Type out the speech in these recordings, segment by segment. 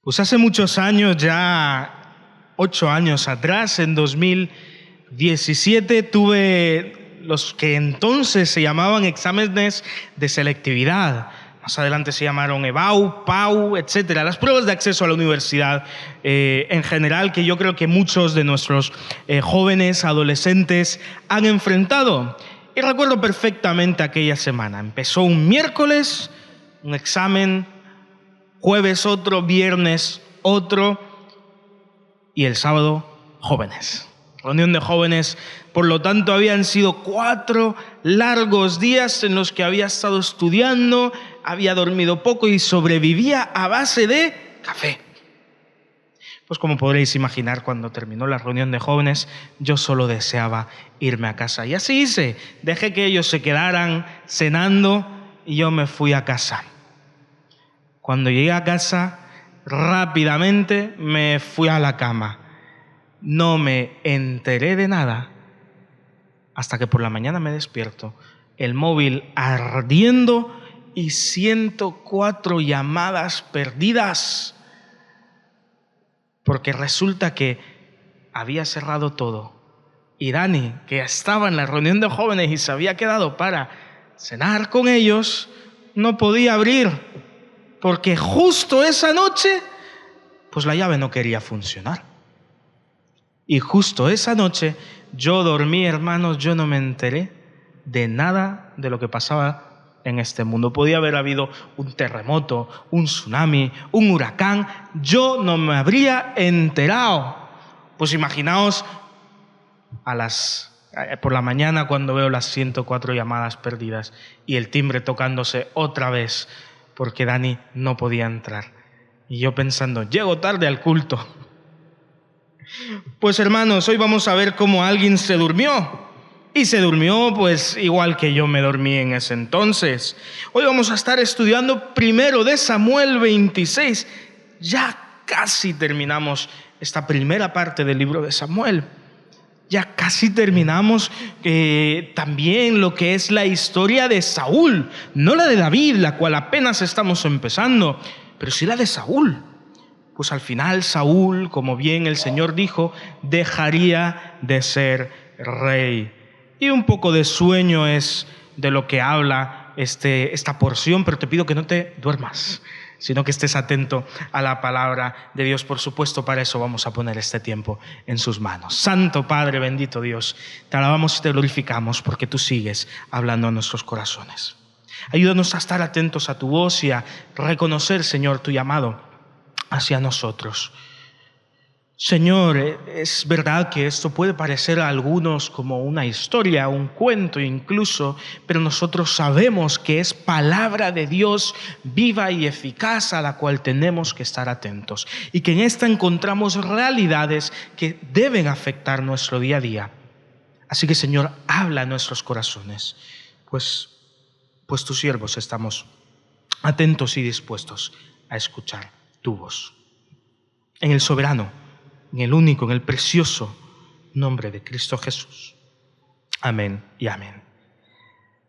Pues hace muchos años, ya 8 años atrás, en 2017, tuve los que entonces se llamaban exámenes de selectividad. Más adelante se llamaron EBAU, PAU, etcétera. Las pruebas de acceso a la universidad en general, que yo creo que muchos de nuestros jóvenes, adolescentes han enfrentado. Y recuerdo perfectamente aquella semana. Empezó un miércoles, un examen, jueves otro, viernes otro y el sábado jóvenes. Reunión de jóvenes, por lo tanto habían sido 4 largos días en los que había estado estudiando, había dormido poco y sobrevivía a base de café. Pues como podréis imaginar, cuando terminó la reunión de jóvenes, yo solo deseaba irme a casa. Y así hice, dejé que ellos se quedaran cenando y yo me fui a casa. Cuando llegué a casa, rápidamente me fui a la cama. No me enteré de nada hasta que por la mañana me despierto, el móvil ardiendo y 104 llamadas perdidas. Porque resulta que había cerrado todo. Y Dani, que estaba en la reunión de jóvenes y se había quedado para cenar con ellos, no podía abrir. Porque justo esa noche, pues la llave no quería funcionar. Y justo esa noche yo dormí, hermanos, yo no me enteré de nada de lo que pasaba en este mundo. Podía haber habido un terremoto, un tsunami, un huracán. Yo no me habría enterado. Pues imaginaos por la mañana cuando veo las 104 llamadas perdidas y el timbre tocándose otra vez porque Dani no podía entrar. Y yo pensando, llego tarde al culto. Pues hermanos, hoy vamos a ver cómo alguien se durmió. Y se durmió pues igual que yo me dormí en ese entonces. Hoy vamos a estar estudiando 1 de Samuel 26. Ya casi terminamos esta primera parte del libro de Samuel. Ya casi terminamos también lo que es la historia de Saúl. No la de David, la cual apenas estamos empezando, pero sí la de Saúl. Pues al final Saúl, como bien el Señor dijo, dejaría de ser rey. Y un poco de sueño es de lo que habla esta porción, pero te pido que no te duermas, sino que estés atento a la palabra de Dios. Por supuesto, para eso vamos a poner este tiempo en sus manos. Santo Padre, bendito Dios, te alabamos y te glorificamos porque tú sigues hablando a nuestros corazones. Ayúdanos a estar atentos a tu voz y a reconocer, Señor, tu llamado hacia nosotros. Señor, es verdad que esto puede parecer a algunos como una historia, un cuento incluso, pero nosotros sabemos que es palabra de Dios viva y eficaz a la cual tenemos que estar atentos y que en esta encontramos realidades que deben afectar nuestro día a día. Así que, Señor, habla a nuestros corazones, pues tus siervos estamos atentos y dispuestos a escuchar tu voz. En el soberano, en el único, en el precioso nombre de Cristo Jesús. Amén y amén.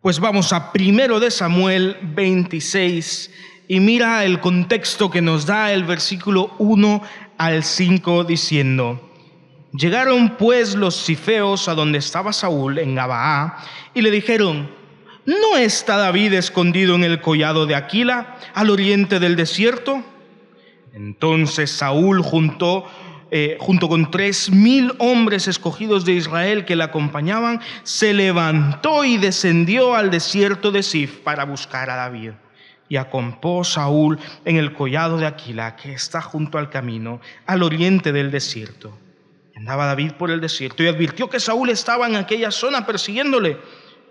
Pues vamos a 1 de Samuel 26 y mira el contexto que nos da el versículo 1 al 5 diciendo: Llegaron pues los cifeos a donde estaba Saúl en Gabaa y le dijeron: ¿No está David escondido en el collado de Aquila, al oriente del desierto? Entonces Saúl junto con 3,000 hombres escogidos de Israel que le acompañaban, se levantó y descendió al desierto de Zif para buscar a David. Y acampó Saúl en el collado de Aquila, que está junto al camino, al oriente del desierto. Andaba David por el desierto y advirtió que Saúl estaba en aquella zona persiguiéndole.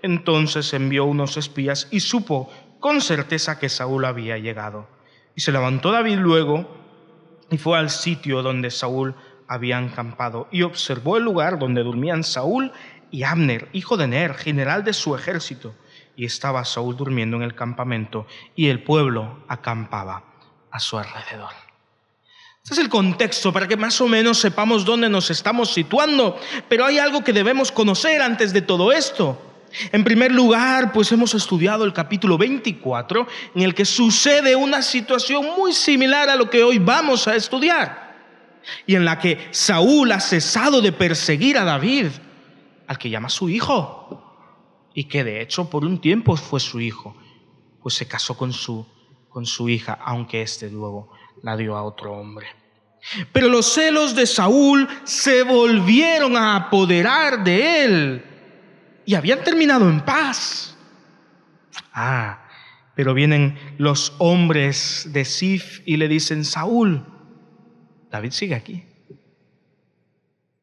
Entonces envió unos espías y supo con certeza que Saúl había llegado. Y se levantó David luego y fue al sitio donde Saúl había acampado y observó el lugar donde dormían Saúl y Abner, hijo de Ner, general de su ejército. Y estaba Saúl durmiendo en el campamento y el pueblo acampaba a su alrededor. Este es el contexto para que más o menos sepamos dónde nos estamos situando. Pero hay algo que debemos conocer antes de todo esto. En primer lugar, pues hemos estudiado el capítulo 24, en el que sucede una situación muy similar a lo que hoy vamos a estudiar, y en la que Saúl ha cesado de perseguir a David, al que llama su hijo, y que de hecho por un tiempo fue su hijo, pues se casó con su hija, aunque éste luego la dio a otro hombre. Pero los celos de Saúl se volvieron a apoderar de él y habían terminado en paz. Pero vienen los hombres de Zif y le dicen: Saúl, David sigue aquí.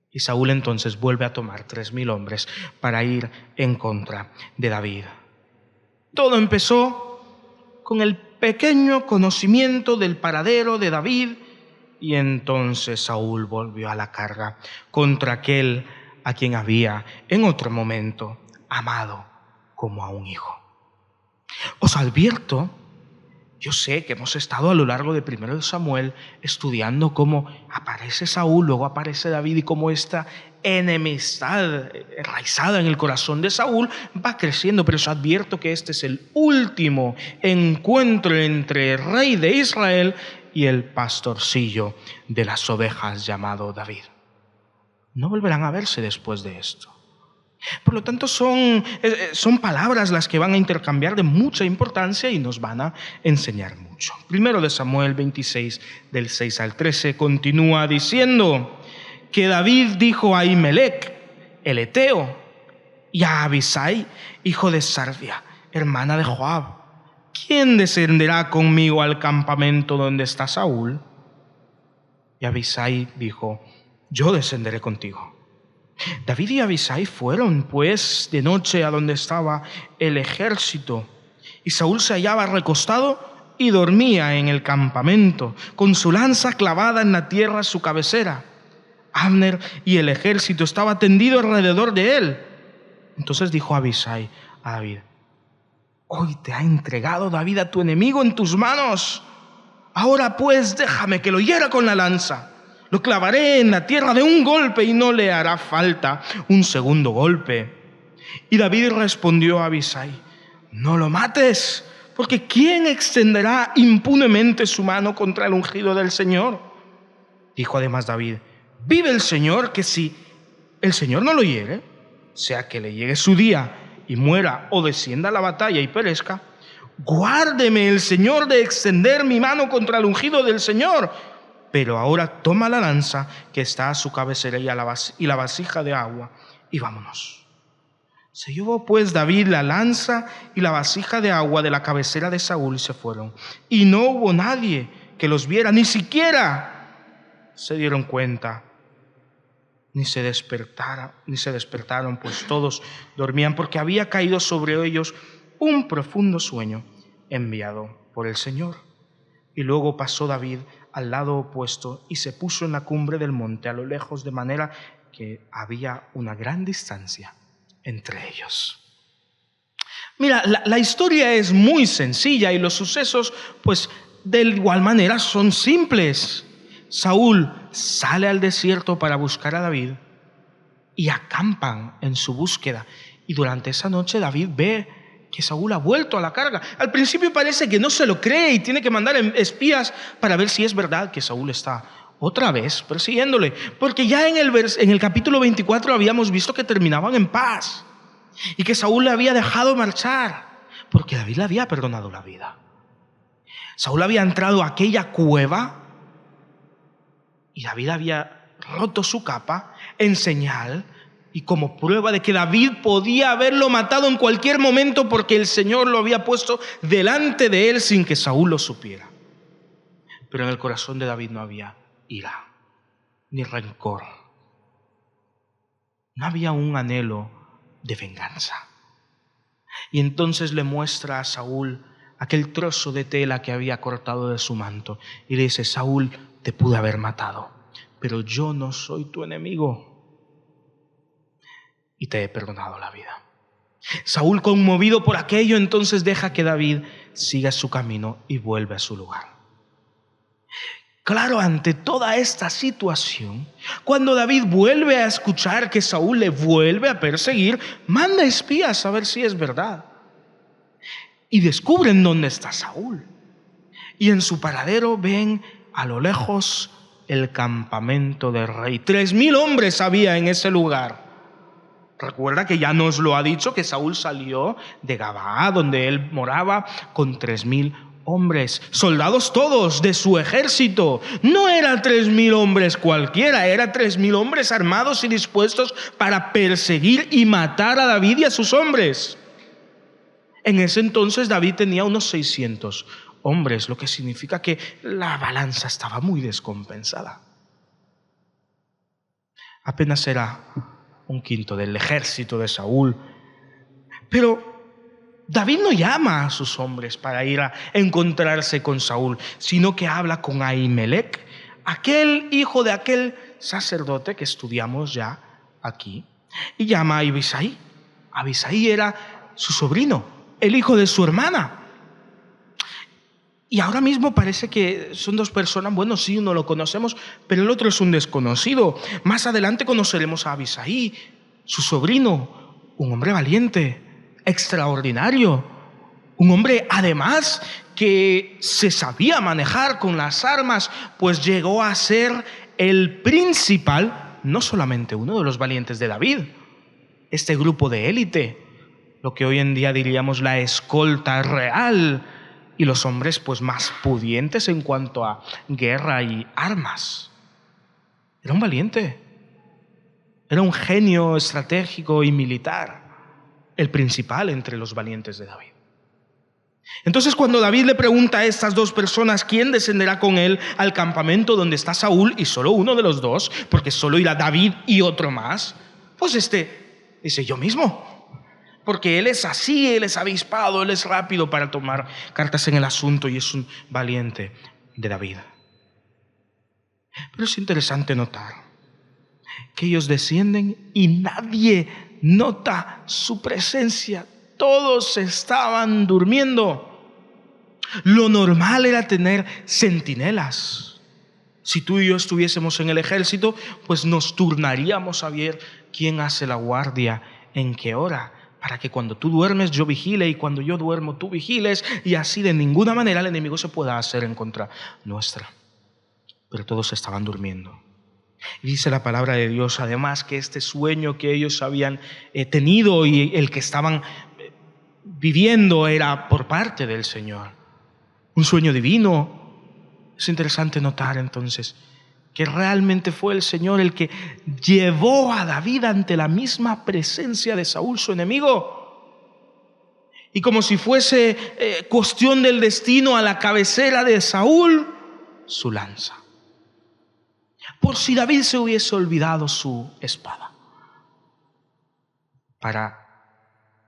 Y Saúl entonces vuelve a tomar 3,000 hombres para ir en contra de David. Todo empezó con el pequeño conocimiento del paradero de David, y entonces Saúl volvió a la carga contra aquel a quien había en otro momento amado como a un hijo. Os advierto, yo sé que hemos estado a lo largo de 1 Samuel estudiando cómo aparece Saúl, luego aparece David, y cómo esta enemistad enraizada en el corazón de Saúl va creciendo, pero os advierto que este es el último encuentro entre el rey de Israel y el pastorcillo de las ovejas llamado David. No volverán a verse después de esto. Por lo tanto, son palabras las que van a intercambiar de mucha importancia y nos van a enseñar mucho. 1 Samuel 26, del 6 al 13, continúa diciendo que David dijo a Ahimelech, el eteo, y a Abisai, hijo de Sarvia, hermana de Joab: ¿quién descenderá conmigo al campamento donde está Saúl? Y Abisai dijo: yo descenderé contigo. David y Abisai fueron pues de noche a donde estaba el ejército, y Saúl se hallaba recostado y dormía en el campamento, con su lanza clavada en la tierra a su cabecera. Abner y el ejército estaba tendido alrededor de él. Entonces dijo Abisai a David: hoy te ha entregado David a tu enemigo en tus manos. Ahora pues déjame que lo hiera con la lanza. Lo clavaré en la tierra de un golpe y no le hará falta un segundo golpe. Y David respondió a Abisai: no lo mates, porque ¿quién extenderá impunemente su mano contra el ungido del Señor? Dijo además David: vive el Señor, que si el Señor no lo hiere, sea que le llegue su día y muera, o descienda a la batalla y perezca, guárdeme el Señor de extender mi mano contra el ungido del Señor. Pero ahora toma la lanza que está a su cabecera y la vasija de agua, y vámonos. Se llevó pues David la lanza y la vasija de agua de la cabecera de Saúl y se fueron. Y no hubo nadie que los viera, ni siquiera se dieron cuenta, ni se despertaron, pues todos dormían, porque había caído sobre ellos un profundo sueño enviado por el Señor. Y luego pasó David al lado opuesto y se puso en la cumbre del monte a lo lejos, de manera que había una gran distancia entre ellos. Mira, la historia es muy sencilla y los sucesos, pues de igual manera, son simples. Saúl sale al desierto para buscar a David y acampan en su búsqueda. Y durante esa noche David ve que Saúl ha vuelto a la carga. Al principio parece que no se lo cree y tiene que mandar espías para ver si es verdad que Saúl está otra vez persiguiéndole. Porque ya en el capítulo 24 habíamos visto que terminaban en paz y que Saúl le había dejado marchar porque David le había perdonado la vida. Saúl había entrado a aquella cueva y David había roto su capa en señal y como prueba de que David podía haberlo matado en cualquier momento, porque el Señor lo había puesto delante de él sin que Saúl lo supiera. Pero en el corazón de David no había ira ni rencor. No había un anhelo de venganza. Y entonces le muestra a Saúl aquel trozo de tela que había cortado de su manto y le dice: Saúl, te pude haber matado, pero yo no soy tu enemigo y te he perdonado la vida. Saúl, conmovido por aquello, entonces deja que David siga su camino y vuelve a su lugar. Claro, ante toda esta situación, cuando David vuelve a escuchar que Saúl le vuelve a perseguir, manda espías a ver si es verdad. Y descubren dónde está Saúl. Y en su paradero ven a lo lejos el campamento del rey. 3,000 hombres había en ese lugar. Recuerda que ya nos lo ha dicho que Saúl salió de Gabaa, donde él moraba, con 3,000 hombres, soldados todos de su ejército. No eran 3,000 hombres cualquiera, eran 3,000 hombres armados y dispuestos para perseguir y matar a David y a sus hombres. En ese entonces David tenía unos 600 hombres, lo que significa que la balanza estaba muy descompensada. Apenas era un quinto del ejército de Saúl. Pero David no llama a sus hombres para ir a encontrarse con Saúl, sino que habla con Ahimelech, aquel hijo de aquel sacerdote que estudiamos ya aquí, y llama a Abisai. Abisai era su sobrino, el hijo de su hermana. Y ahora mismo parece que son dos personas, bueno, sí, uno lo conocemos, pero el otro es un desconocido. Más adelante conoceremos a Abisai, su sobrino, un hombre valiente, extraordinario, un hombre además que se sabía manejar con las armas, pues llegó a ser el principal, no solamente uno de los valientes de David, este grupo de élite, lo que hoy en día diríamos la escolta real, y los hombres pues más pudientes en cuanto a guerra y armas. Era un valiente, era un genio estratégico y militar, el principal entre los valientes de David. Entonces cuando David le pregunta a estas dos personas quién descenderá con él al campamento donde está Saúl, y solo uno de los dos, porque solo irá David y otro más, pues dice: yo mismo. Porque él es así, él es avispado, él es rápido para tomar cartas en el asunto y es un valiente de David. Pero es interesante notar que ellos descienden y nadie nota su presencia. Todos estaban durmiendo. Lo normal era tener centinelas. Si tú y yo estuviésemos en el ejército, pues nos turnaríamos a ver quién hace la guardia, en qué hora, para que cuando tú duermes yo vigile y cuando yo duermo tú vigiles, y así de ninguna manera el enemigo se pueda hacer en contra nuestra. Pero todos estaban durmiendo. Y dice la palabra de Dios además que este sueño que ellos habían tenido y el que estaban viviendo era por parte del Señor. Un sueño divino. Es interesante notar entonces que realmente fue el Señor el que llevó a David ante la misma presencia de Saúl, su enemigo. Y como si fuese cuestión del destino, a la cabecera de Saúl, su lanza. Por si David se hubiese olvidado su espada, para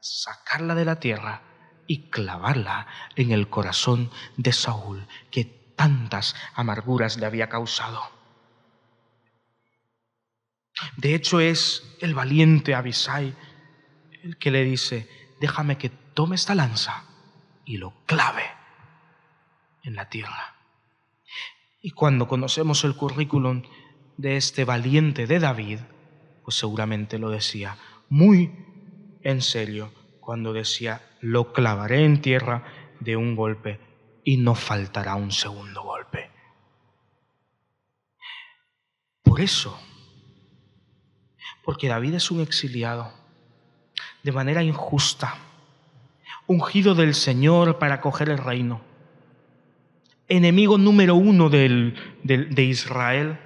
sacarla de la tierra y clavarla en el corazón de Saúl, que tantas amarguras le había causado. De hecho, es el valiente Abisai el que le dice: déjame que tome esta lanza y lo clave en la tierra. Y cuando conocemos el currículum de este valiente de David, pues seguramente lo decía muy en serio cuando decía: lo clavaré en tierra de un golpe y no faltará un segundo golpe. Por eso, porque David es un exiliado, de manera injusta, ungido del Señor para coger el reino, enemigo número uno de Israel.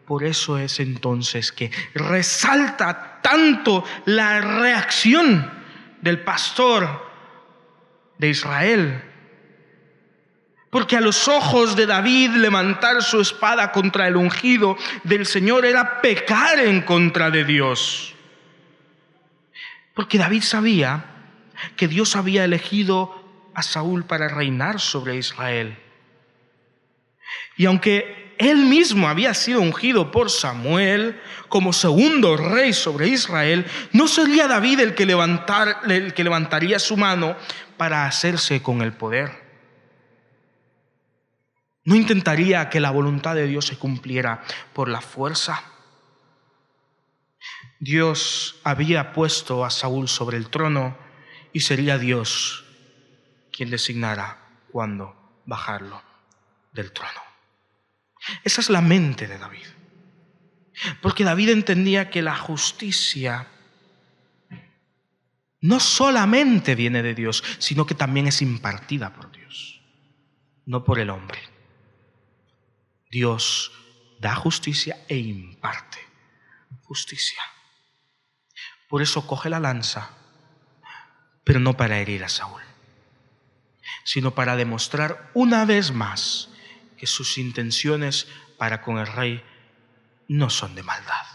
Por eso es entonces que resalta tanto la reacción del pastor de Israel. Porque a los ojos de David levantar su espada contra el ungido del Señor era pecar en contra de Dios. Porque David sabía que Dios había elegido a Saúl para reinar sobre Israel. Y aunque él mismo había sido ungido por Samuel como segundo rey sobre Israel, no sería David el que levantaría su mano para hacerse con el poder. No intentaría que la voluntad de Dios se cumpliera por la fuerza. Dios había puesto a Saúl sobre el trono y sería Dios quien designara cuándo bajarlo del trono. Esa es la mente de David. Porque David entendía que la justicia no solamente viene de Dios, sino que también es impartida por Dios, no por el hombre. Dios da justicia e imparte justicia. Por eso coge la lanza, pero no para herir a Saúl, sino para demostrar una vez más que sus intenciones para con el rey no son de maldad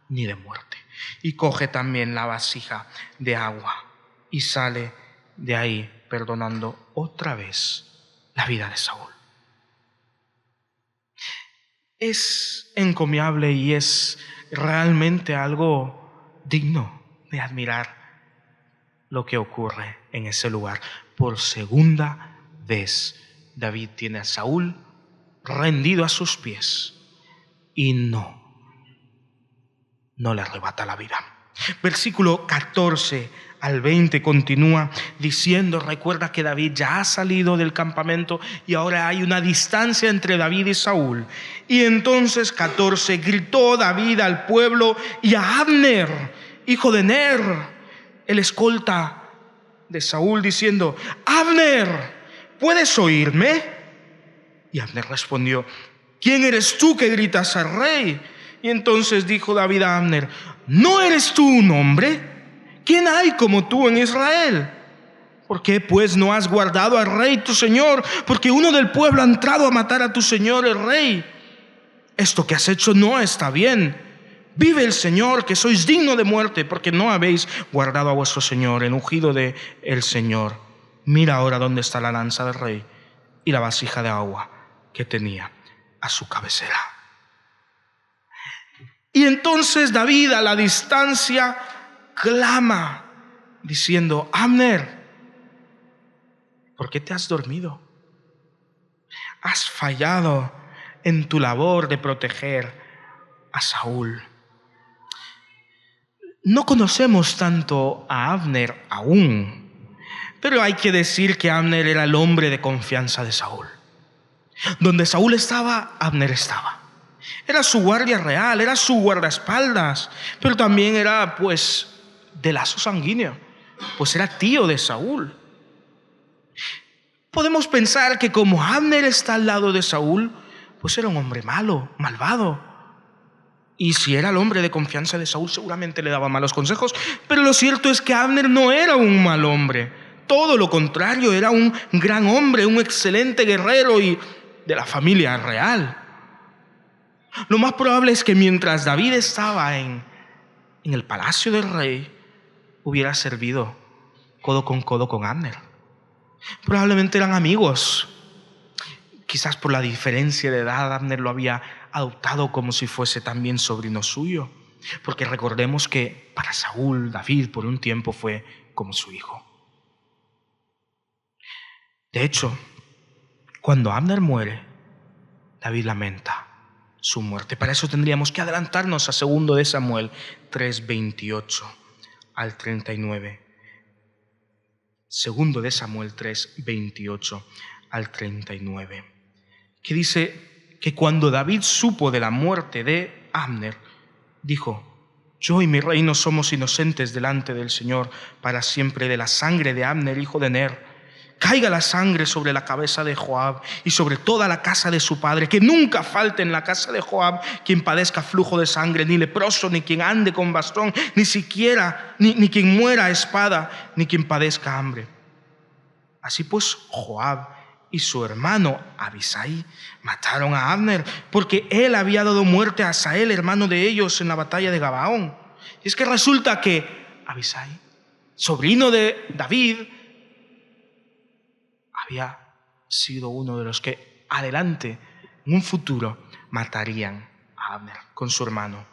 ni de muerte. Y coge también la vasija de agua y sale de ahí perdonando otra vez la vida de Saúl. Es encomiable y es realmente algo digno de admirar lo que ocurre en ese lugar. Por segunda vez David tiene a Saúl rendido a sus pies y no le arrebata la vida. Versículo 14 al 20 continúa diciendo, recuerda que David ya ha salido del campamento y ahora hay una distancia entre David y Saúl. Y entonces 14, gritó David al pueblo y a Abner, hijo de Ner, el escolta de Saúl, diciendo, Abner, ¿puedes oírme? Y Abner respondió, ¿quién eres tú que gritas al rey? Y entonces dijo David a Abner, ¿no eres tú un hombre? ¿Quién hay como tú en Israel? ¿Por qué pues no has guardado al rey tu señor? Porque uno del pueblo ha entrado a matar a tu señor el rey. Esto que has hecho no está bien. Vive el Señor, que sois digno de muerte, porque no habéis guardado a vuestro señor, el ungido de el Señor. Mira ahora dónde está la lanza del rey y la vasija de agua que tenía a su cabecera. Y entonces David a la distancia clama diciendo, Abner, ¿por qué te has dormido? Has fallado en tu labor de proteger a Saúl. No conocemos tanto a Abner aún, pero hay que decir que Abner era el hombre de confianza de Saúl. Donde Saúl estaba, Abner estaba. Era su guardia real, era su guardaespaldas, pero también era pues de lazo sanguíneo, pues era tío de Saúl. Podemos pensar que como Abner está al lado de Saúl, pues era un hombre malo, malvado. Y si era el hombre de confianza de Saúl, seguramente le daba malos consejos. Pero lo cierto es que Abner no era un mal hombre. Todo lo contrario, era un gran hombre, un excelente guerrero y de la familia real. Lo más probable es que mientras David estaba en el palacio del rey, hubiera servido codo con Abner. Probablemente eran amigos. Quizás por la diferencia de edad, Abner lo había adoptado como si fuese también sobrino suyo. Porque recordemos que para Saúl, David por un tiempo fue como su hijo. De hecho, cuando Abner muere, David lamenta su muerte. Para eso tendríamos que adelantarnos a 2 de Samuel 3:28 al 39. 2 de Samuel 3:28 al 39. Que dice que cuando David supo de la muerte de Abner, dijo, yo y mi reino somos inocentes delante del Señor para siempre de la sangre de Abner, hijo de Ner. Caiga la sangre sobre la cabeza de Joab y sobre toda la casa de su padre, que nunca falte en la casa de Joab quien padezca flujo de sangre, ni leproso, ni quien ande con bastón, ni siquiera, ni quien muera a espada, ni quien padezca hambre. Así pues, Joab y su hermano Abisai mataron a Abner, porque él había dado muerte a Asael, hermano de ellos, en la batalla de Gabaón. Y es que resulta que Abisai, sobrino de David, había sido uno de los que adelante, en un futuro, matarían a Abner con su hermano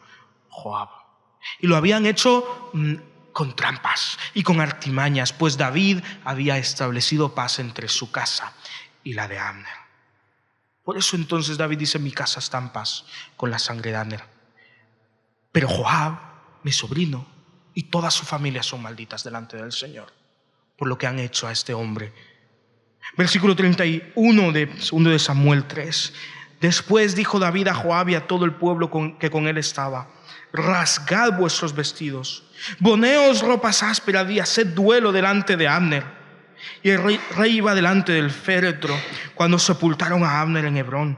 Joab. Y lo habían hecho con trampas y con artimañas, pues David había establecido paz entre su casa y la de Abner. Por eso entonces David dice: mi casa está en paz con la sangre de Abner. Pero Joab, mi sobrino, y toda su familia son malditas delante del Señor por lo que han hecho a este hombre. Versículo 31 de 2 de Samuel 3. Después dijo David a Joab y a todo el pueblo que con él estaba: rasgad vuestros vestidos, poneos ropas ásperas y haced duelo delante de Abner. Y el rey iba delante del féretro cuando sepultaron a Abner en Hebrón.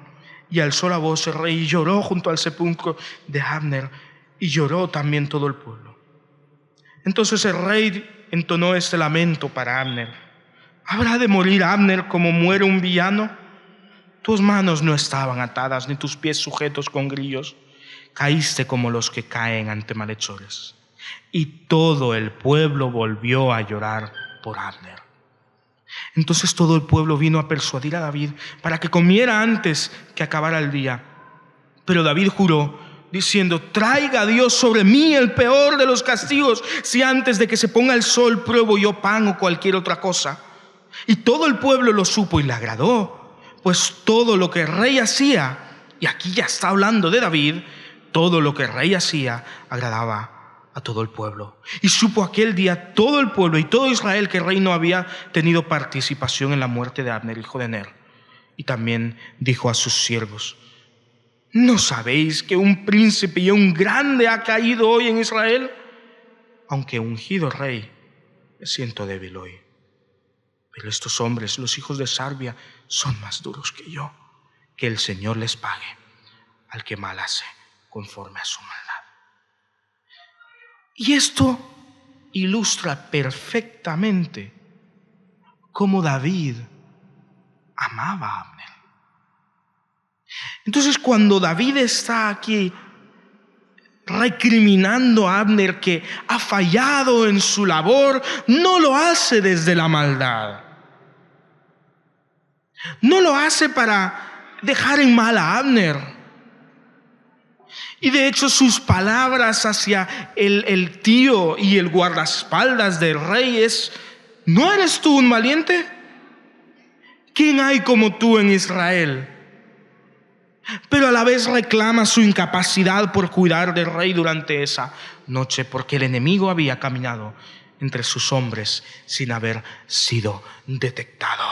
Y alzó la voz el rey y lloró junto al sepulcro de Abner, y lloró también todo el pueblo. Entonces el rey entonó este lamento para Abner: ¿habrá de morir Abner como muere un villano? Tus manos no estaban atadas, ni tus pies sujetos con grillos. Caíste como los que caen ante malhechores. Y todo el pueblo volvió a llorar por Abner. Entonces todo el pueblo vino a persuadir a David para que comiera antes que acabara el día. Pero David juró, diciendo: traiga Dios sobre mí el peor de los castigos, si antes de que se ponga el sol pruebo yo pan o cualquier otra cosa. Y todo el pueblo lo supo y le agradó, pues todo lo que el rey hacía, y aquí ya está hablando de David, todo lo que el rey hacía agradaba a todo el pueblo. Y supo aquel día todo el pueblo y todo Israel que el rey no había tenido participación en la muerte de Abner, hijo de Ner. Y también dijo a sus siervos: ¿no sabéis que un príncipe y un grande ha caído hoy en Israel? Aunque ungido rey, me siento débil hoy. Pero estos hombres, los hijos de Sarbia, son más duros que yo. Que el Señor les pague al que mal hace conforme a su maldad. Y esto ilustra perfectamente cómo David amaba a Abner. Entonces, cuando David está aquí recriminando a Abner que ha fallado en su labor, no lo hace desde la maldad. No lo hace para dejar en mal a Abner. Y de hecho sus palabras hacia el tío y el guardaespaldas del rey es: ¿no eres tú un valiente? ¿Quién hay como tú en Israel? Pero a la vez reclama su incapacidad por cuidar del rey durante esa noche, porque el enemigo había caminado entre sus hombres sin haber sido detectado.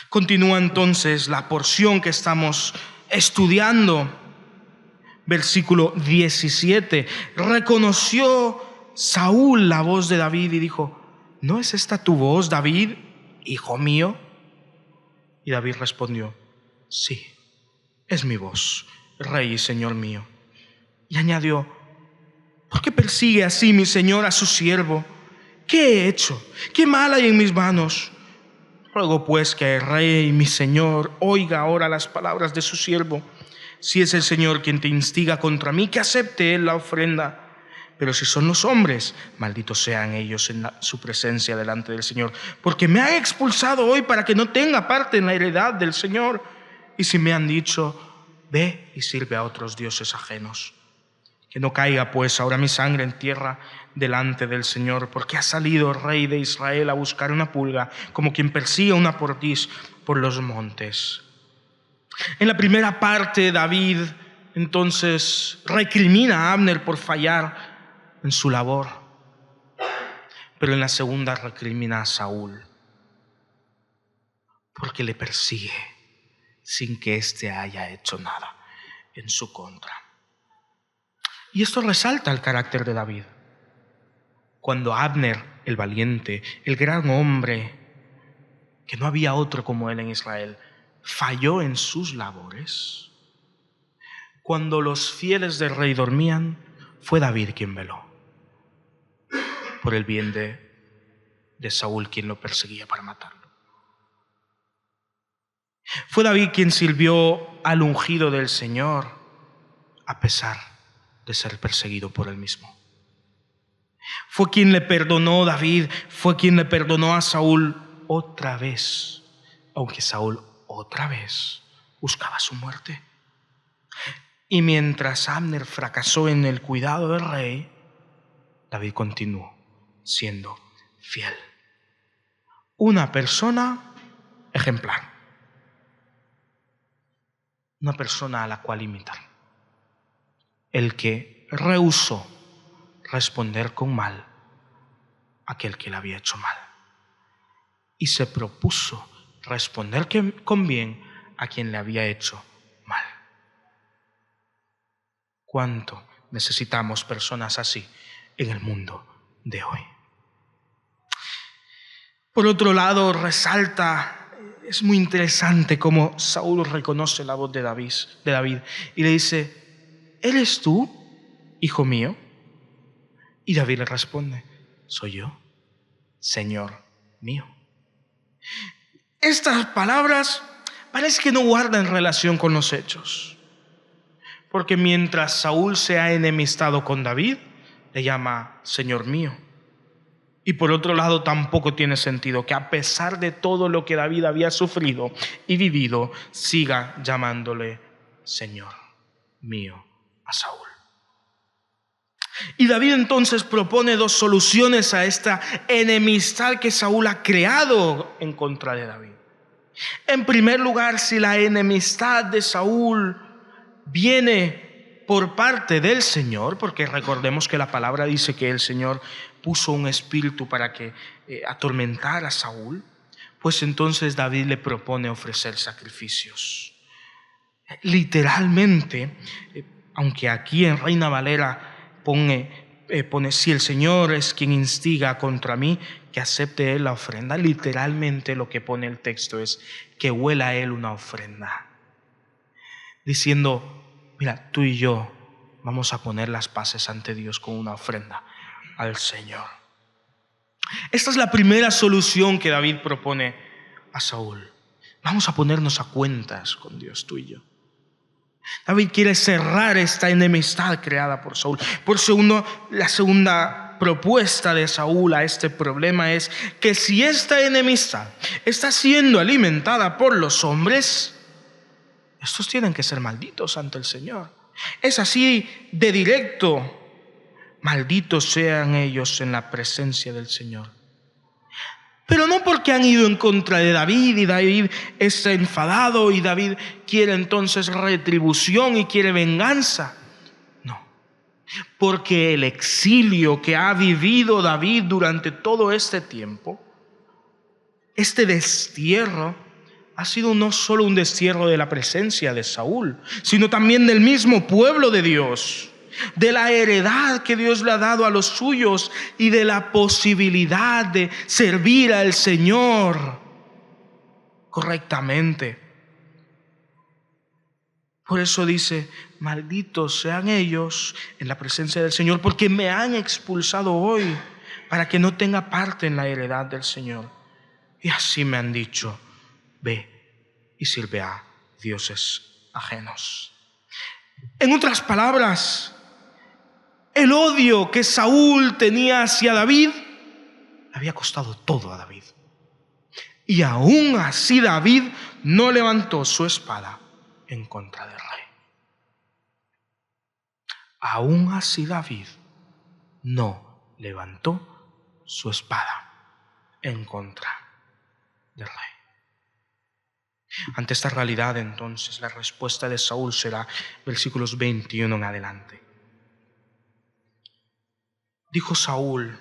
Continúa entonces la porción que estamos estudiando. Versículo 17. Reconoció Saúl la voz de David y dijo: ¿no es esta tu voz, David, hijo mío? Y David respondió: sí, es mi voz, rey y señor mío. Y añadió: ¿por qué persigue así mi señor a su siervo? ¿Qué he hecho? ¿Qué mal hay en mis manos? Ruego pues que el rey, mi señor, oiga ahora las palabras de su siervo. Si es el Señor quien te instiga contra mí, que acepte él la ofrenda. Pero si son los hombres, malditos sean ellos en su presencia delante del Señor, porque me han expulsado hoy para que no tenga parte en la heredad del Señor. Y si me han dicho: ve y sirve a otros dioses ajenos. Que no caiga pues ahora mi sangre en tierra delante del Señor, porque ha salido el rey de Israel a buscar una pulga, como quien persigue una perdiz por los montes. En la primera parte, David entonces recrimina a Abner por fallar en su labor, pero en la segunda recrimina a Saúl porque le persigue sin que éste haya hecho nada en su contra. Y esto resalta el carácter de David. Cuando Abner, el valiente, el gran hombre, que no había otro como él en Israel, falló en sus labores, cuando los fieles del rey dormían, fue David quien veló por el bien de Saúl, quien lo perseguía para matarlo. Fue David quien sirvió al ungido del Señor a pesar de ser perseguido por él mismo. Fue quien le perdonó, David fue quien le perdonó a Saúl otra vez, aunque Saúl otra vez buscaba su muerte. Y mientras Abner fracasó en el cuidado del rey, David continuó siendo fiel. Una persona ejemplar. una persona a la cual imitar. El que rehusó responder con mal a aquel que le había hecho mal. Y se propuso responder con bien a quien le había hecho mal. ¿Cuánto necesitamos personas así en el mundo de hoy? Por otro lado, es muy interesante cómo Saúl reconoce la voz de David y le dice: ¿eres tú, hijo mío? Y David le responde: soy yo, Señor mío. Estas palabras parece que no guardan relación con los hechos, porque mientras Saúl se ha enemistado con David, le llama Señor mío. Y por otro lado, tampoco tiene sentido que a pesar de todo lo que David había sufrido y vivido, siga llamándole Señor mío a Saúl. Y David entonces propone dos soluciones a esta enemistad que Saúl ha creado en contra de David. En primer lugar, si la enemistad de Saúl viene por parte del Señor, porque recordemos que la palabra dice que el Señor puso un espíritu para que atormentara a Saúl, pues entonces David le propone ofrecer sacrificios. Literalmente, aunque aquí en Reina Valera pone si el Señor es quien instiga contra mí, que acepte él la ofrenda. Literalmente lo que pone el texto es que huela a él una ofrenda, diciendo: mira, tú y yo vamos a poner las paces ante Dios con una ofrenda al Señor. Esta es la primera solución que David propone a Saúl. Vamos a ponernos a cuentas con Dios, tú y yo. David quiere cerrar esta enemistad creada por Saúl. Por segundo, la segunda propuesta de Saúl a este problema es que si esta enemistad está siendo alimentada por los hombres, estos tienen que ser malditos ante el Señor. Es así de directo: malditos sean ellos en la presencia del Señor. Pero no porque han ido en contra de David y David está enfadado y David quiere entonces retribución y quiere venganza. No, porque el exilio que ha vivido David durante todo este tiempo, este destierro, ha sido no solo un destierro de la presencia de Saúl, sino también del mismo pueblo de Dios, de la heredad que Dios le ha dado a los suyos y de la posibilidad de servir al Señor correctamente. Por eso dice: malditos sean ellos en la presencia del Señor, porque me han expulsado hoy para que no tenga parte en la heredad del Señor. Y así me han dicho: ve y sirve a dioses ajenos. En otras palabras, el odio que Saúl tenía hacia David le había costado todo a David. Y aún así David no levantó su espada en contra del rey. Aún así David no levantó su espada en contra del rey. Ante esta realidad, entonces, la respuesta de Saúl será versículos 21 en adelante. Dijo Saúl: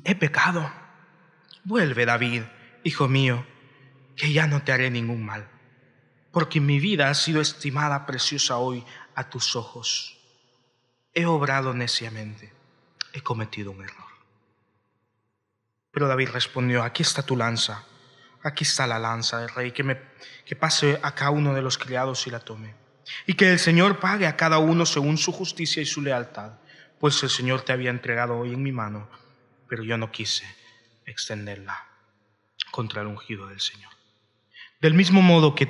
he pecado. Vuelve, David, hijo mío, que ya no te haré ningún mal, porque mi vida ha sido estimada preciosa hoy a tus ojos. He obrado neciamente, he cometido un error. Pero David respondió: aquí está tu lanza, aquí está la lanza del rey, que pase a cada uno de los criados y la tome, y que el Señor pague a cada uno según su justicia y su lealtad, pues el Señor te había entregado hoy en mi mano, pero yo no quise extenderla contra el ungido del Señor. Del mismo modo que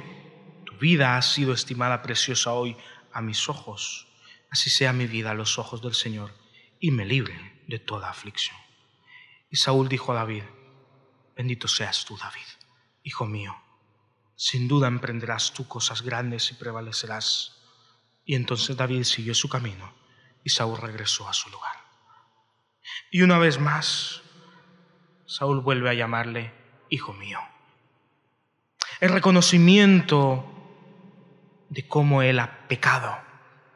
tu vida ha sido estimada preciosa hoy a mis ojos, así sea mi vida a los ojos del Señor, y me libre de toda aflicción. Y Saúl dijo a David: bendito seas tú, David, hijo mío, sin duda emprenderás tú cosas grandes y prevalecerás. Y entonces David siguió su camino y Saúl regresó a su lugar. Y una vez más, Saúl vuelve a llamarle hijo mío. el reconocimiento de cómo él ha pecado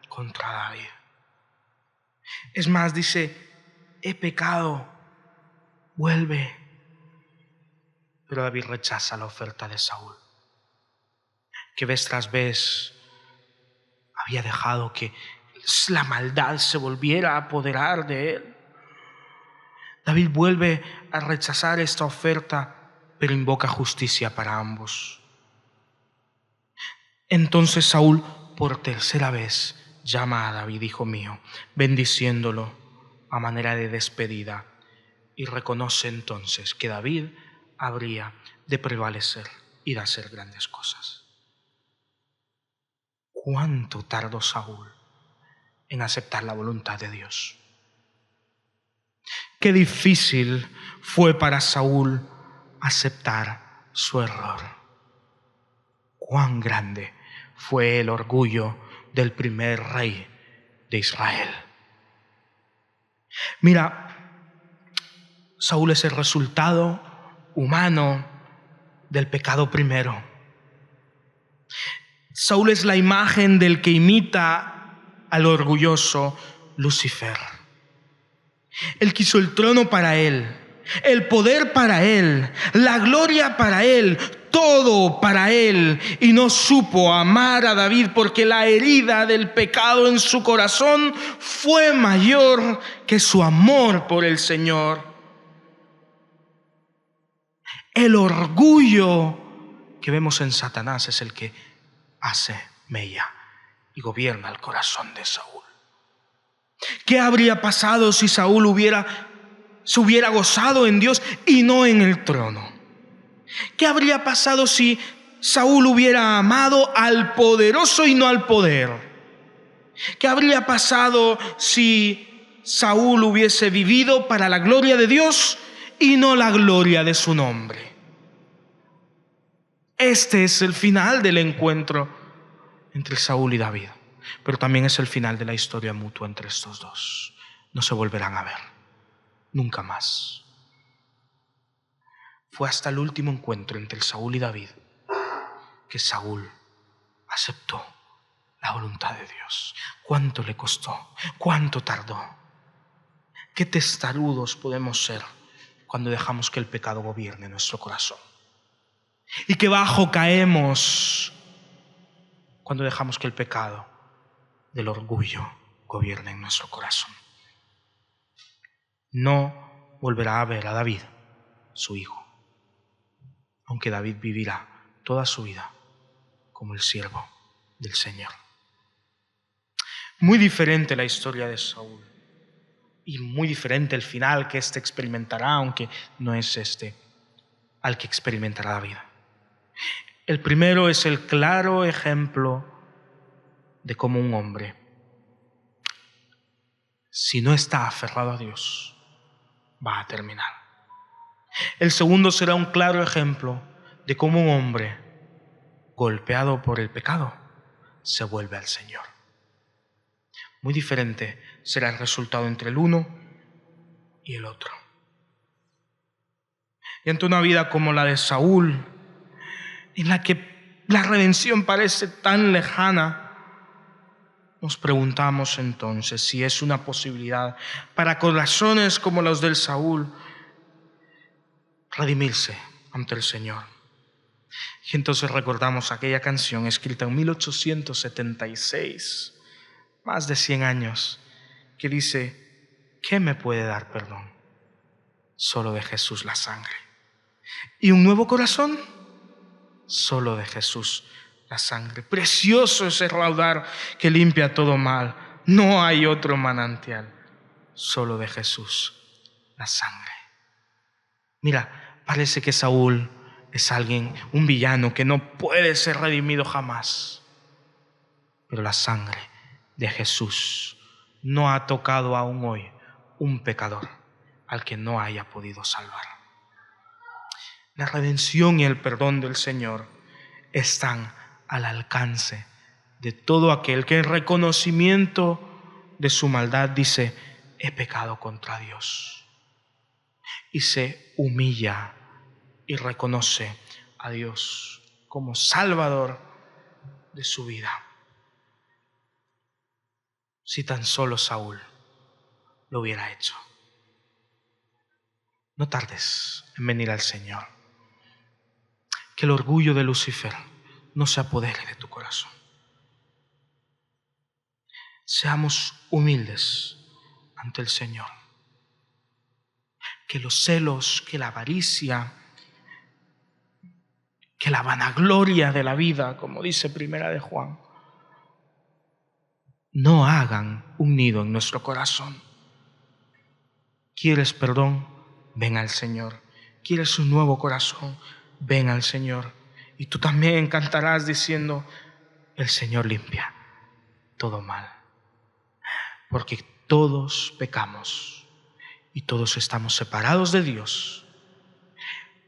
contra David. Es más, dice, he pecado, vuelve. Pero David rechaza la oferta de Saúl, que vez tras vez había dejado que la maldad se volviera a apoderar de él. David vuelve a rechazar esta oferta, pero invoca justicia para ambos. Entonces Saúl, por tercera vez, llama a David, hijo mío, bendiciéndolo a manera de despedida, y reconoce entonces que David habría de prevalecer y de hacer grandes cosas. ¿Cuánto tardó Saúl en aceptar la voluntad de Dios? Qué difícil fue para Saúl aceptar su error. Cuán grande fue el orgullo del primer rey de Israel. Mira, Saúl es el resultado humano del pecado primero. Saúl es la imagen del que imita al orgulloso Lucifer. Él quiso el trono para él, el poder para él, la gloria para él, todo para él, y no supo amar a David porque la herida del pecado en su corazón fue mayor que su amor por el Señor. El orgullo que vemos en Satanás es el que hace mella y gobierna el corazón de Saúl. ¿Qué habría pasado si Saúl se hubiera gozado en Dios y no en el trono? ¿Qué habría pasado si Saúl hubiera amado al poderoso y no al poder? ¿Qué habría pasado si Saúl hubiese vivido para la gloria de Dios y no la gloria de su nombre? Este es el final del encuentro entre Saúl y David, pero también es el final de la historia mutua entre estos dos. No se volverán a ver, nunca más. Fue hasta el último encuentro entre Saúl y David que Saúl aceptó la voluntad de Dios. ¿Cuánto le costó? ¿Cuánto tardó? ¿Qué testarudos podemos ser cuando dejamos que el pecado gobierne nuestro corazón? ¿Y qué bajo caemos cuando dejamos que el pecado del orgullo gobierne en nuestro corazón? No volverá a ver a David, su hijo, aunque David vivirá toda su vida como el siervo del Señor. Muy diferente la historia de Saúl y muy diferente el final que éste experimentará, aunque no es este al que experimentará David. El primero es el claro ejemplo de cómo un hombre, si no está aferrado a Dios, va a terminar. El segundo será un claro ejemplo de cómo un hombre, golpeado por el pecado, se vuelve al Señor. Muy diferente será el resultado entre el uno y el otro. Y ante una vida como la de Saúl, en la que la redención parece tan lejana, nos preguntamos entonces si es una posibilidad para corazones como los del Saúl redimirse ante el Señor. Y entonces recordamos aquella canción escrita en 1876, más de 100 años, que dice: ¿qué me puede dar perdón? Solo de Jesús la sangre. ¿Y un nuevo corazón? Solo de Jesús la sangre. Precioso ese raudal que limpia todo mal. No hay otro manantial. Solo de Jesús la sangre. Mira, parece que Saúl es un villano que no puede ser redimido jamás. Pero la sangre de Jesús no ha tocado aún hoy un pecador al que no haya podido salvar. La redención y el perdón del Señor están al alcance de todo aquel que en reconocimiento de su maldad dice: he pecado contra Dios, y se humilla y reconoce a Dios como Salvador de su vida. Si tan solo Saúl lo hubiera hecho. No tardes en venir al Señor. Que el orgullo de Lucifer no se apodere de tu corazón. Seamos humildes ante el Señor. Que los celos, que la avaricia, que la vanagloria de la vida, como dice Primera de Juan, no hagan un nido en nuestro corazón. ¿Quieres perdón? Ven al Señor. ¿Quieres un nuevo corazón? Ven al Señor. Y tú también cantarás diciendo: el Señor limpia todo mal. Porque todos pecamos y todos estamos separados de Dios.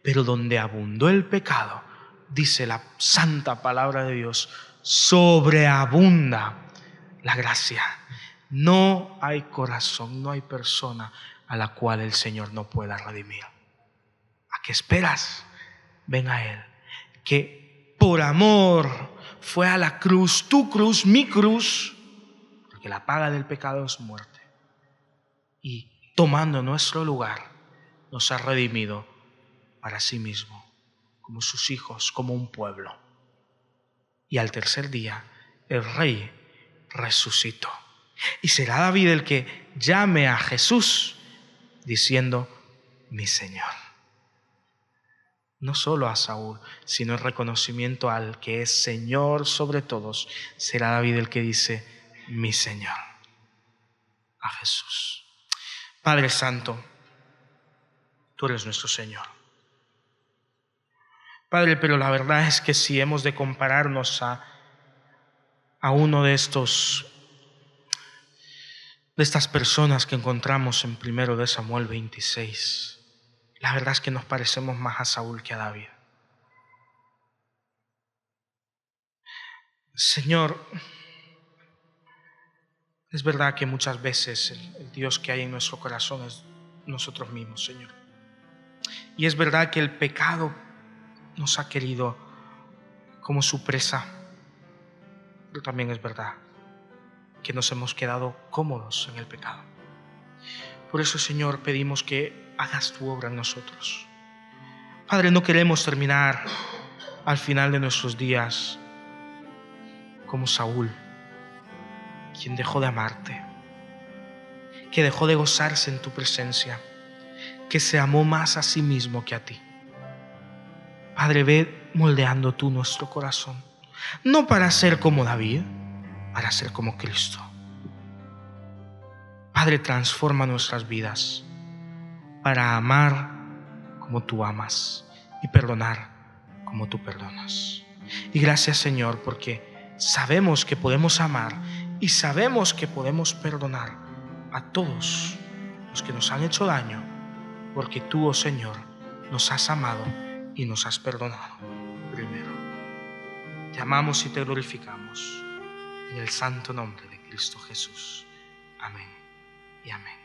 Pero donde abundó el pecado, dice la santa palabra de Dios, sobreabunda la gracia. No hay corazón, no hay persona a la cual el Señor no pueda redimir. ¿A qué esperas? Ven a Él, que por amor fue a la cruz, tu cruz, mi cruz, porque la paga del pecado es muerte. Y tomando nuestro lugar, nos ha redimido para sí mismo, como sus hijos, como un pueblo. Y al tercer día, el Rey resucitó. Y será David el que llame a Jesús diciendo: mi Señor. No solo a Saúl, sino el reconocimiento al que es Señor sobre todos. Será David el que dice: mi Señor, a Jesús. Padre Santo, tú eres nuestro Señor. Padre, pero la verdad es que si hemos de compararnos a uno de estas personas que encontramos en 1 de Samuel 26, la verdad es que nos parecemos más a Saúl que a David. Señor, es verdad que muchas veces el Dios que hay en nuestro corazón es nosotros mismos, Señor. Y es verdad que el pecado nos ha querido como su presa, pero también es verdad que nos hemos quedado cómodos en el pecado. Por eso, Señor, pedimos que hagas tu obra en nosotros. Padre, no queremos terminar al final de nuestros días como Saúl, quien dejó de amarte, que dejó de gozarse en tu presencia, que se amó más a sí mismo que a ti. Padre, ve moldeando tú nuestro corazón, no para ser como David, para ser como Cristo. Padre, transforma nuestras vidas para amar como tú amas y perdonar como tú perdonas. Y gracias, Señor, porque sabemos que podemos amar y sabemos que podemos perdonar a todos los que nos han hecho daño, porque tú, oh Señor, nos has amado y nos has perdonado primero. Te amamos y te glorificamos en el santo nombre de Cristo Jesús. Amén y amén.